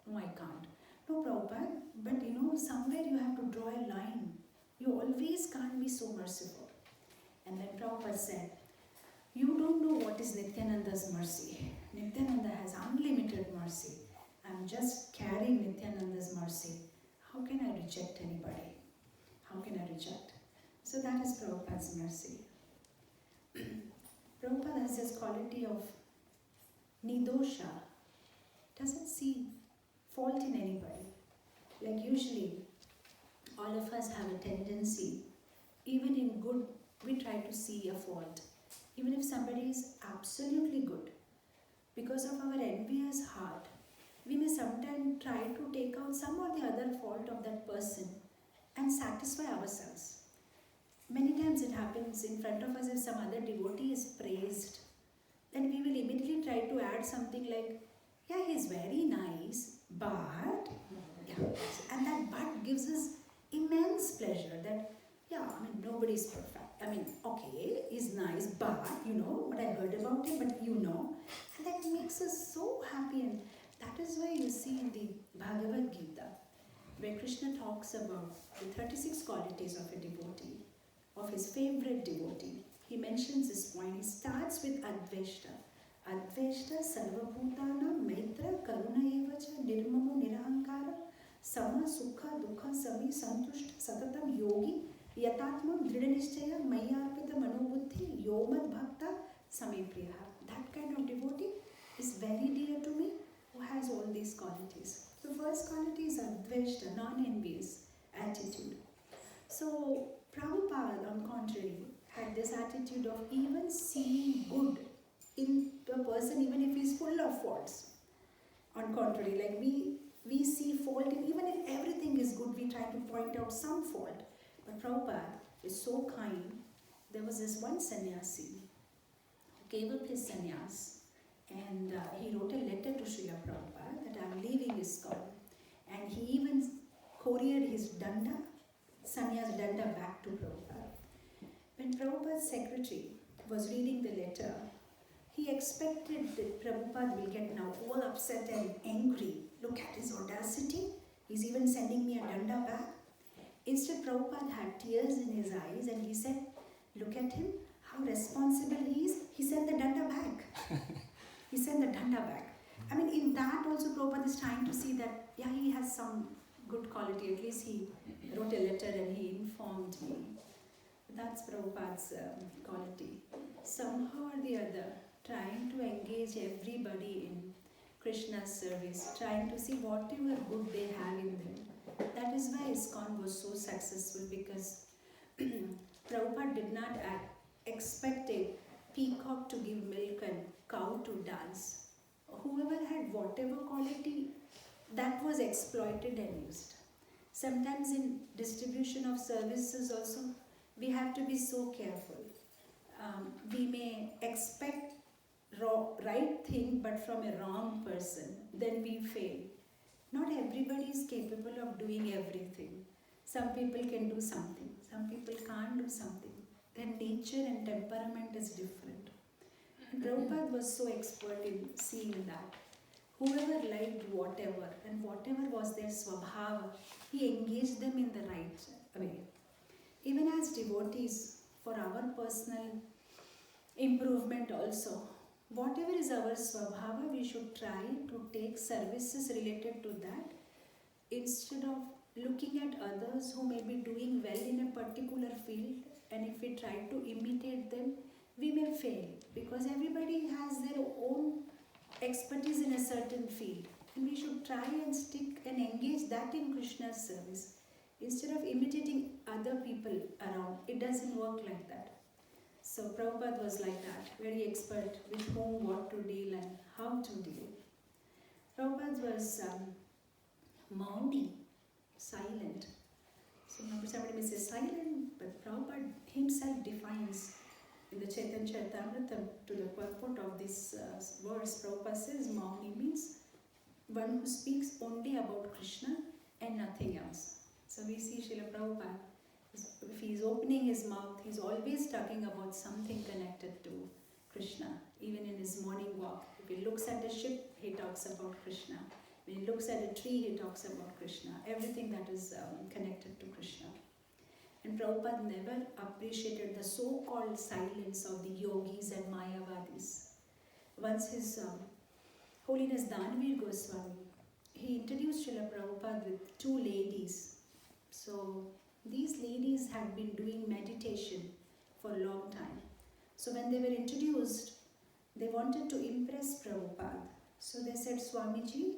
No, I can't. No, Prabhupada, but you know, somewhere you have to draw a line. You always can't be so merciful. And then Prabhupada said, you don't know what is Nityananda's mercy. Nityananda has unlimited mercy. I'm just carrying Nityananda's mercy. How can I reject anybody? How can I reject? So that is Prabhupada's mercy. Prabhupada has this quality of nidosha, doesn't see fault in anybody. Like usually, all of us have a tendency, even in good, we try to see a fault. Even if somebody is absolutely good, because of our envious heart, we may sometimes try to take out some or the other fault of that person and satisfy ourselves. Many times it happens in front of us if some other devotee is praised, then we will immediately try to add something like, yeah, he's very nice, but, yeah. And that but gives us displeasure that, yeah, I mean, nobody's perfect. I mean, okay, he's nice, but you know what I heard about him, but you know. And that makes us so happy. And that is why you see in the Bhagavad Gita, where Krishna talks about the 36 qualities of a devotee, of his favorite devotee. He mentions this point. He starts with Adveshta. Adveshta Sarvabhutana Maitra Karuna Evacha Nirmamo Nirahankara Sama Sukha Dukha Savi Santushta Satatam Yogi Yatatmam Dridhanishchaya Mayarpita Manobuddhi Yomad Bhakta Samepriyaha. That kind of devotee is very dear to me, who has all these qualities. The first quality is Adveshta, non-envious attitude. So Prabhupada, on contrary, had this attitude of even seeing good in a person, even if he's full of faults. On contrary, like we see fault in, even if everything is good, we try to point out some fault. But Prabhupada is so kind. There was this one sannyasi who gave up his sannyas, and he wrote a letter to Srila Prabhupada that I'm leaving ISKCON. And he even couriered his danda, sannyas danda, back to Prabhupada. When Prabhupada's secretary was reading the letter, he expected that Prabhupada will get now all upset and angry. Look at his audacity. He's even sending me a danda back. Instead, Prabhupada had tears in his eyes and he said, look at him, how responsible he is. He sent the danda back. He sent the danda back. I mean, in that also Prabhupada is trying to see that, yeah, he has some good quality. At least he wrote a letter and he informed me. That's Prabhupada's quality. Somehow or the other, trying to engage everybody in Krishna's service, trying to see whatever good they have in them. That is why ISKCON was so successful, because Prabhupada did not expect a peacock to give milk and cow to dance. Whoever had whatever quality, that was exploited and used. Sometimes in distribution of services also, we have to be so careful. We may expect right thing but from a wrong person, then we fail. Not everybody is capable of doing everything. Some people can do something, some people can't do something. Their nature and temperament is different. And Prabhupada was so expert in seeing that. Whoever liked whatever and whatever was their swabhava, he engaged them in the right way. Even as devotees, for our personal improvement also, whatever is our swabhava, we should try to take services related to that instead of looking at others who may be doing well in a particular field, and if we try to imitate them, we may fail, because everybody has their own expertise in a certain field, and we should try and stick and engage that in Krishna's service instead of imitating other people around. It doesn't work like that. So Prabhupada was like that, very expert with whom, what to deal and how to deal. Prabhupada was Mauni, silent. So somebody may say silent, but Prabhupada himself defines in the Chaitanya Charitamrita to the purport of this verse. Prabhupada says Mauni means one who speaks only about Krishna and nothing else. So we see Srila Prabhupada, if he is opening his mouth, he is always talking about something connected to Krishna. Even in his morning walk, if he looks at a ship, he talks about Krishna. When he looks at a tree, he talks about Krishna. Everything that is connected to Krishna. And Prabhupada never appreciated the so-called silence of the yogis and Mayavadis. Once His Holiness Danavir Goswami, he introduced Srila Prabhupada with two ladies. So these ladies had been doing meditation for a long time. So when they were introduced, they wanted to impress Prabhupada. So they said, Swamiji,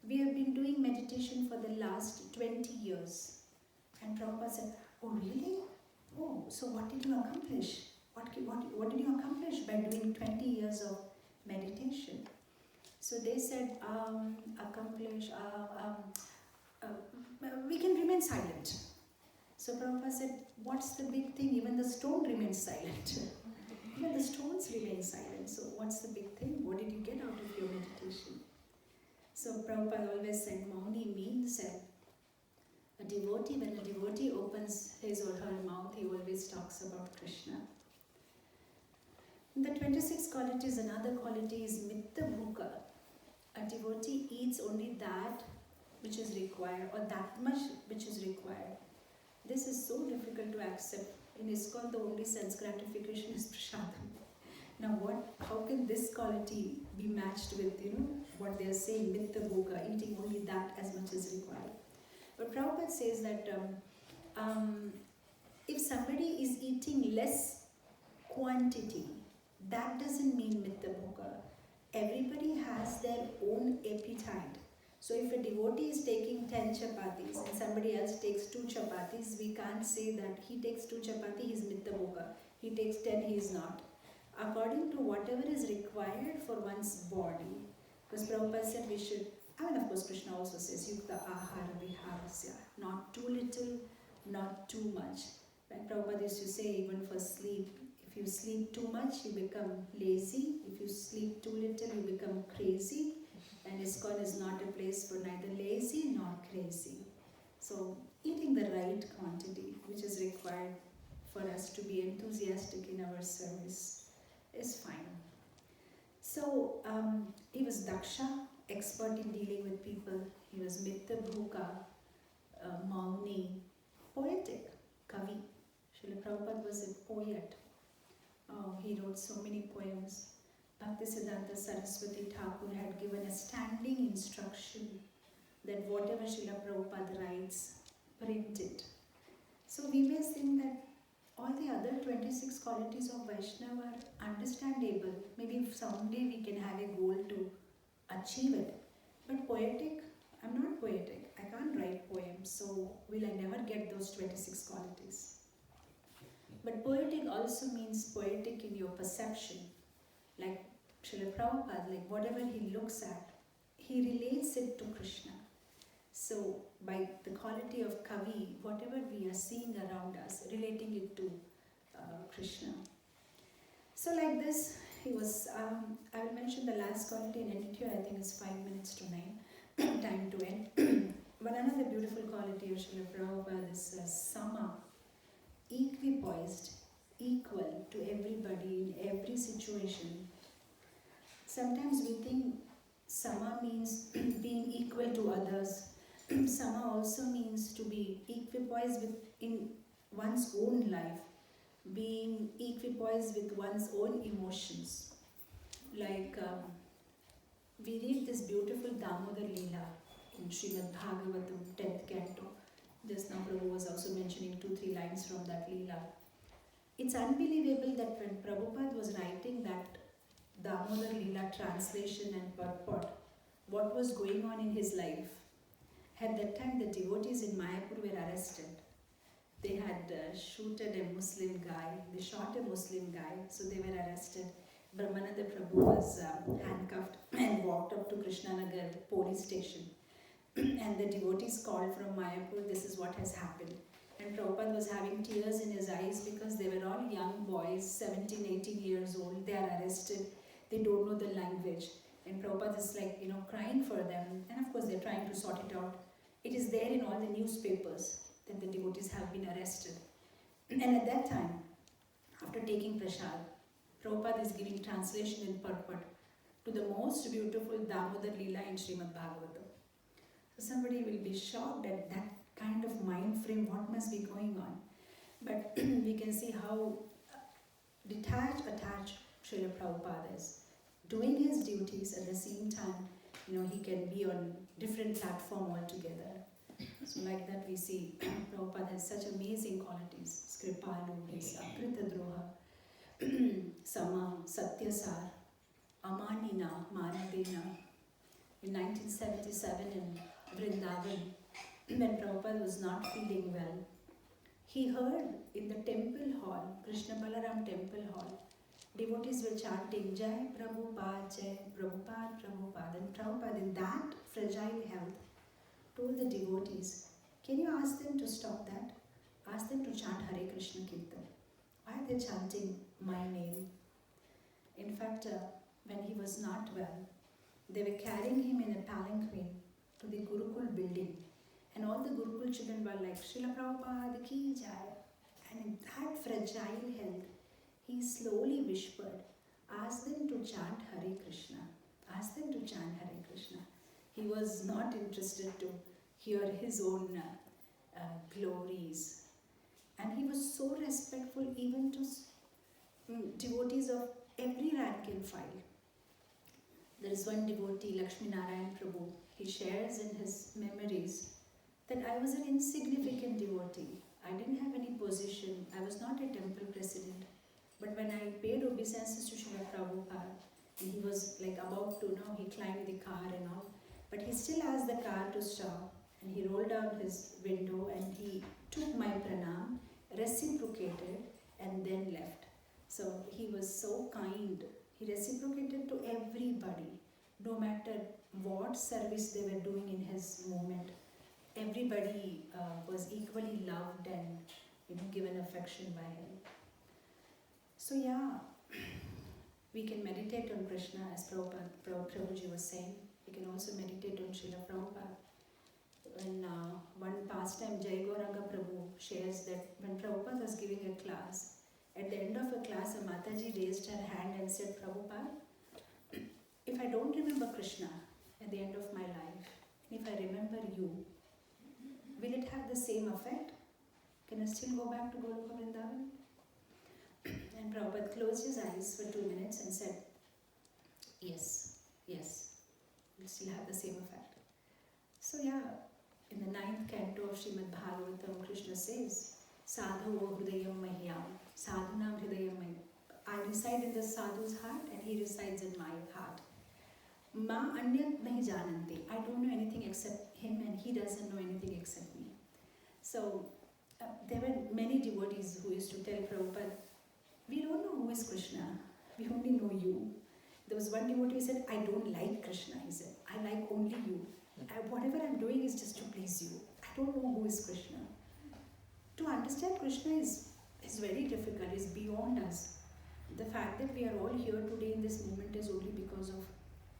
we have been doing meditation for the last 20 years. And Prabhupada said, oh really? Oh, so what did you accomplish? What did you accomplish by doing 20 years of meditation? So they said, we can remain silent. So Prabhupada said, what's the big thing? Even the stone remains silent. Even the stones remain silent. So what's the big thing? What did you get out of your meditation? So Prabhupada always said, Mauni means A devotee, when a devotee opens his or her mouth, he always talks about Krishna. The 26 qualities, another quality is mitta bhuka. A devotee eats only that which is required, or that much which is required. This is so difficult to accept. In ISKCON, the only sense gratification is prasadam. Now, how can this quality be matched with, what they are saying, mitta bhuka, eating only that as much as required? But Prabhupada says that if somebody is eating less quantity, that doesn't mean mitta bhuka. Everybody has their own appetite. So if a devotee is taking 10 chapatis and somebody else takes 2 chapatis, we can't say that he takes 2 chapati, he is mitta bhuka. He takes 10, he is not. According to whatever is required for one's body. Because Prabhupada said we should, of course Krishna also says, yukta ahara viharasya, not too little, not too much. Like Prabhupada used to say, even for sleep, if you sleep too much, you become lazy. If you sleep too little, you become crazy. And ISKCON is not a place for neither lazy nor crazy. So eating the right quantity, which is required for us to be enthusiastic in our service, is fine. So he was Daksha, expert in dealing with people. He was mitta bhuka, mauni, poetic, kavi. Srila Prabhupada was a poet. He wrote so many poems. Bhaktisiddhanta Saraswati Thakur had given a standing instruction that whatever Srila Prabhupada writes, print it. So we may think that all the other 26 qualities of Vaishnava are understandable. Maybe someday we can have a goal to achieve it. But poetic, I'm not poetic. I can't write poems, so will I never get those 26 qualities. But poetic also means poetic in your perception. Like Srila Prabhupada, like whatever he looks at, he relates it to Krishna. So by the quality of kavi, whatever we are seeing around us, relating it to Krishna. So like this, he was, I will mention the last quality in attitude. I think it's 5 minutes to 9, time to end. But another beautiful quality of Srila Prabhupada is sama, equipoised, equal to everybody in every situation. Sometimes we think sama means being equal to others. Sama also means to be equipoised in one's own life, being equipoised with one's own emotions. Like we read this beautiful Damodar Leela in Srimad Bhagavatam, 10th canto. Just now Prabhu was also mentioning 2-3 lines from that Leela. It's unbelievable that when Prabhupada was writing that Damodar Leela translation and purport, what was going on in his life. At that time, the devotees in Mayapur were arrested. They had shooted a Muslim guy. They shot a Muslim guy, so they were arrested. Brahmananda Prabhu was handcuffed and walked up to Krishnanagar police station. And the devotees called from Mayapur, this is what has happened. And Prabhupada was having tears in his eyes because they were all young boys, 17, 18 years old. They are arrested. They don't know the language. And Prabhupada is like, crying for them. And of course, they're trying to sort it out. It is there in all the newspapers that the devotees have been arrested. And at that time, after taking prasad, Prabhupada is giving translation in purport to the most beautiful Damodar Leela in Srimad Bhagavatam. So somebody will be shocked at that kind of mind frame, what must be going on. But we can see how detached, attached Srila Prabhupada is. Doing his duties at the same time, he can be on different platform altogether. So like that we see Prabhupada has such amazing qualities. Skripalu, he's Akrita Droha, Sama, Satyasar, Amanina, Manadena. In 1977 in Vrindavan, when Prabhupada was not feeling well, he heard in the temple hall, Krishna Balaram temple hall, devotees were chanting Jai Prabhupada, Jai Prabhupada, Prabhupada. And Prabhupada, in that fragile health, told the devotees, can you ask them to stop that? Ask them to chant Hare Krishna Kirtan. Why are they chanting my name? In fact, when he was not well, they were carrying him in a palanquin to the Gurukul building. And all the Gurukul children, while And in that fragile health, he slowly whispered, ask them to chant Hare Krishna. Ask them to chant Hare Krishna. He was not interested to hear his own glories. And he was so respectful even to devotees of every rank and file. There is one devotee, Lakshmi Narayan Prabhu. He shares in his memories that I was an insignificant devotee. I didn't have any position. I was not a temple president. But when I paid obeisances to Srila Prabhupada, and he was like about to, he climbed the car and all, but he still asked the car to stop, and he rolled down his window and he took my pranam, reciprocated, and then left. So he was so kind. He reciprocated to everybody, no matter what service they were doing in his moment. Everybody was equally loved and given affection by him. So yeah, we can meditate on Krishna as Prabhuji was saying. We can also meditate on Srila Prabhupada. When one pastime, Jai Gauranga Prabhu shares that when Prabhupada was giving a class, at the end of a class, a Mataji raised her hand and said, Prabhupada, if I don't remember Krishna at the end of my life, if I remember you, will it have the same effect? Can I still go back to Goloka Vrindavan? And Prabhupada closed his eyes for 2 minutes and said, yes, will still have the same effect. So yeah, in the 9th canto of Srimad Bhagavatam, Krishna says, Sadhu Hridayam Mahyam, Sadhunam Hridayam Mahyam. I reside in the sadhu's heart and he resides in my heart. Ma Anyat Nahi Janante. I don't know anything except him and he doesn't know anything except me. So there were many devotees who used to tell Prabhupada, we don't know who is Krishna, we only know you. There was one devotee who said, I don't like Krishna, he said, I like only you. Whatever I'm doing is just to please you. I don't know who is Krishna. To understand Krishna is very difficult, is beyond us. The fact that we are all here today in this moment is only because of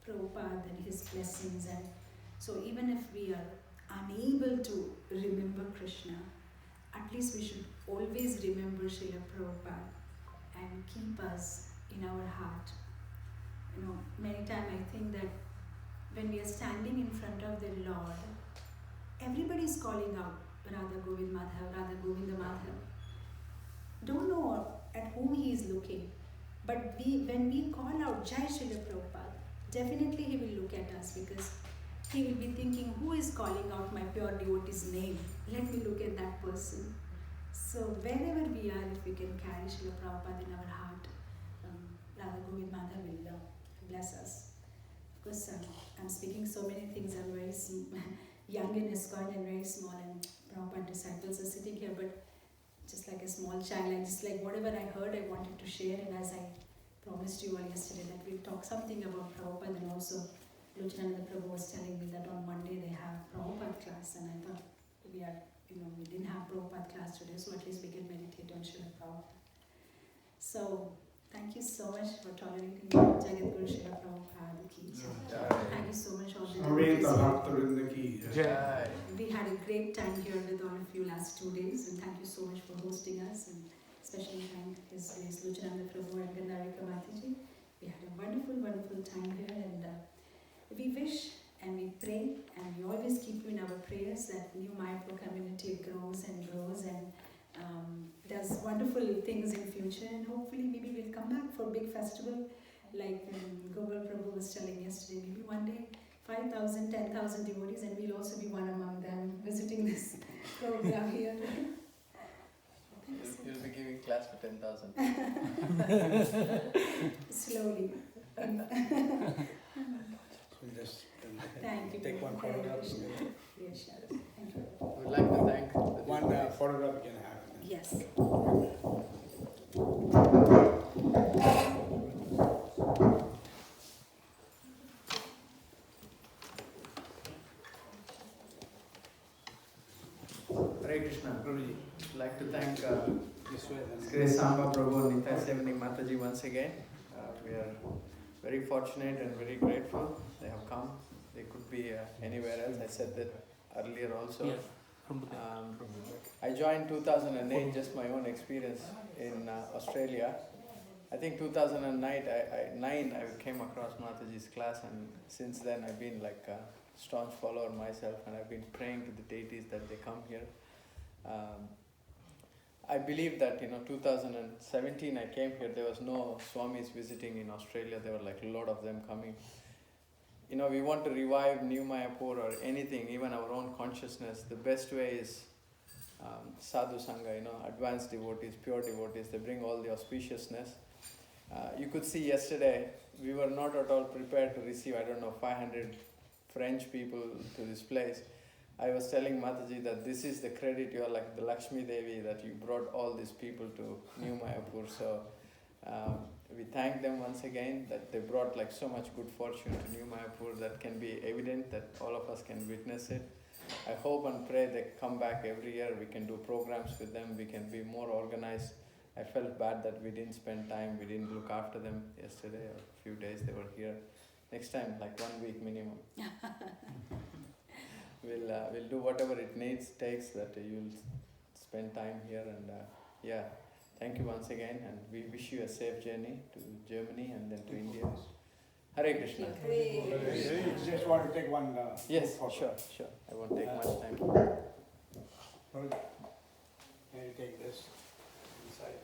Prabhupada and his blessings. And so even if we are unable to remember Krishna, at least we should always remember Srila Prabhupada and keep us in our heart. Many times I think that when we are standing in front of the Lord, everybody is calling out, Radha Govind Madhav, Radha Govinda Madhav. Don't know at whom he is looking, but when we call out Jai Srila Prabhupada, definitely he will look at us because he will be thinking, who is calling out my pure devotee's name? Let me look at that person. So wherever we are, if we can carry Srila Prabhupada in our heart, Radha Govind Madhav will bless us. Of course, I'm speaking so many things. I'm very young in ISKCON and very small, and Prabhupada disciples are sitting here, but just like a small child, I just like whatever I heard, I wanted to share. And as I promised you all yesterday that we'll talk something about Prabhupada, and also Luchananda Prabhu was telling me that on Monday they have Prabhupada class, and I thought we didn't have Prabhupada class today, so at least we can meditate on Srila Prabhupada. So thank you so much for tolerating me. Jagadguru Srila Prabhupada ki jai. Thank you so much all the devotees. We had a great time here with all of you last 2 days, and thank you so much for hosting us, and especially thank His Grace Luchananda Prabhu and Gandarika Mataji. We had a wonderful, wonderful time here, and we wish and we pray and we always keep you in our prayers that New Mayapur community grows and grows and does wonderful things in future, and hopefully maybe we'll come back for a big festival like Gopal Prabhu was telling yesterday. Maybe one day 5,000, 10,000 devotees, and we'll also be one among them visiting this program here. You'll be giving class for 10,000. Slowly. Just Thank you. take one photograph. Yes, sure. Thank you. We'd like to thank the One devotees. photograph you can have. Yes. Hare Krishna. Prabhuji. I'd like to thank This way then. Grace Samba, Prabhu, Nitai, Sevini, Mataji once again. We are very fortunate and very grateful they have come. They could be anywhere else. I said that earlier also. Yeah. I joined 2008, just my own experience in Australia. I think 2009 I came across Mataji's class, and since then I've been like a staunch follower myself, and I've been praying to the deities that they come here. I believe that 2017 I came here, there was no Swamis visiting in Australia. There were like a lot of them coming. We want to revive New Mayapur or anything, even our own consciousness. The best way is sadhu sangha, advanced devotees, pure devotees. They bring all the auspiciousness. You could see yesterday, we were not at all prepared to receive, 500 French people to this place. I was telling Mataji that this is the credit, you are like the Lakshmi Devi, that you brought all these people to New Mayapur. So we thank them once again that they brought like so much good fortune to New Mayapur that can be evident, that all of us can witness it. I hope and pray they come back every year. We can do programs with them. We can be more organized. I felt bad that we didn't spend time. We didn't look after them yesterday or a few days they were here. Next time, like 1 week minimum. We'll do whatever it takes that you'll spend time here. And thank you once again. And we wish you a safe journey to Germany and then to India. Hare Krishna. Just want to take one. Yes, sure. I won't take much time. Can you take this inside?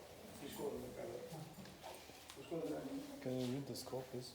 Can you read the score, please?